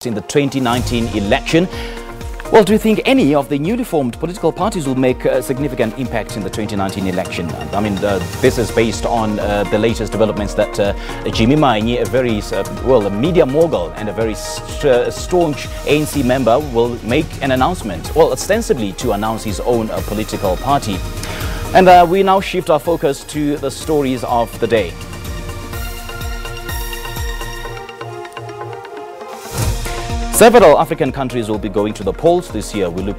in the 2019 election. Well, do you think any of the newly formed political parties will make a significant impact in the 2019 election? I mean, this is based on the latest developments that Jimmy Mainyi, a very, a media mogul and a very staunch ANC member, will make an announcement, well, ostensibly to announce his own political party. And we now shift our focus to the stories of the day. Several African countries will be going to the polls this year. We look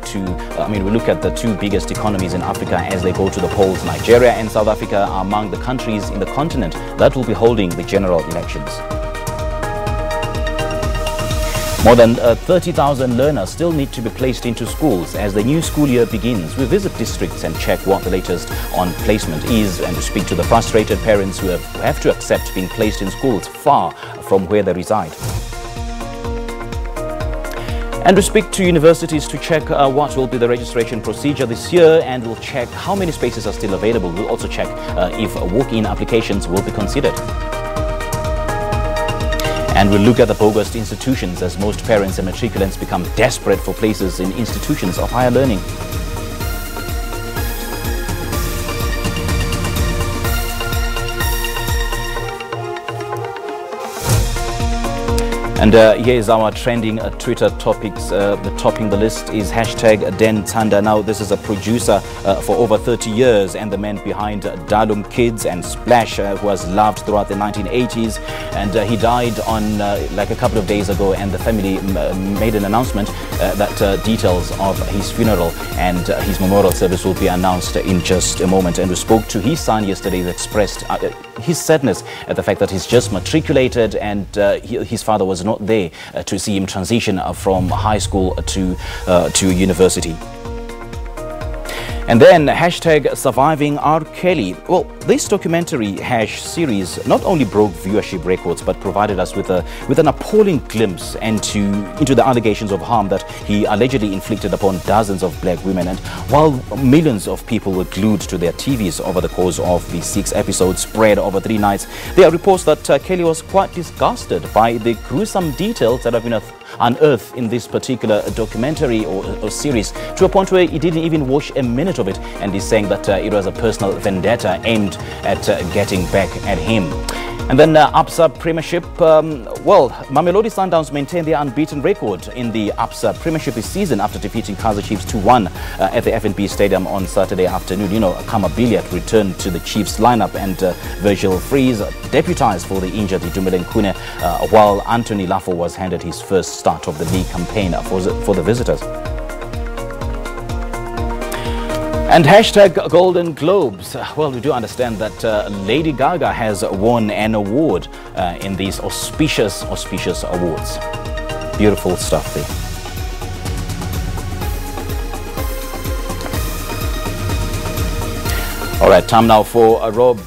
at the two biggest economies in Africa as they go to the polls. Nigeria and South Africa are among the countries in the continent that will be holding the general elections. More than 30,000 learners still need to be placed into schools as the new school year begins. We visit districts and check what the latest on placement is, and to speak to the frustrated parents who have to accept being placed in schools far from where they reside. And we speak to universities to check what will be the registration procedure this year, and we'll check how many spaces are still available. We'll also check if walk-in applications will be considered. And we'll look at the bogus institutions as most parents and matriculants become desperate for places in institutions of higher learning. And here is our trending Twitter topics. The topping the list is hashtag Den Tanda. Now, this is a producer for over 30 years and the man behind Dalum Kids and Splash, who was loved throughout the 1980s. And he died on like a couple of days ago, and the family made an announcement that details of his funeral and his memorial service will be announced in just a moment. And we spoke to his son yesterday, who expressed his sadness at the fact that he's just matriculated and his father was not there to see him transition from high school to university. And then hashtag surviving R. Kelly. Well, this documentary series not only broke viewership records but provided us with an appalling glimpse into the allegations of harm that he allegedly inflicted upon dozens of black women. And while millions of people were glued to their TVs over the course of the 6 episodes spread over 3 nights, there are reports that Kelly was quite disgusted by the gruesome details that have been unearthed in this particular documentary or series, to a point where he didn't even watch a minute of it, and he's saying that it was a personal vendetta aimed at getting back at him. And then ABSA Premiership, Mamelodi Sundowns maintained their unbeaten record in the ABSA Premiership this season after defeating Kaizer Chiefs 2-1 at the FNB Stadium on Saturday afternoon. You know, Kama Billiat returned to the Chiefs lineup, and Virgil Freeze deputized for the injured Idumile Nkune, while Anthony Lafo was handed his first start of the league campaign for the visitors. And hashtag Golden Globes. Well, we do understand that Lady Gaga has won an award in these auspicious awards. Beautiful stuff there. All right, time now for Rob.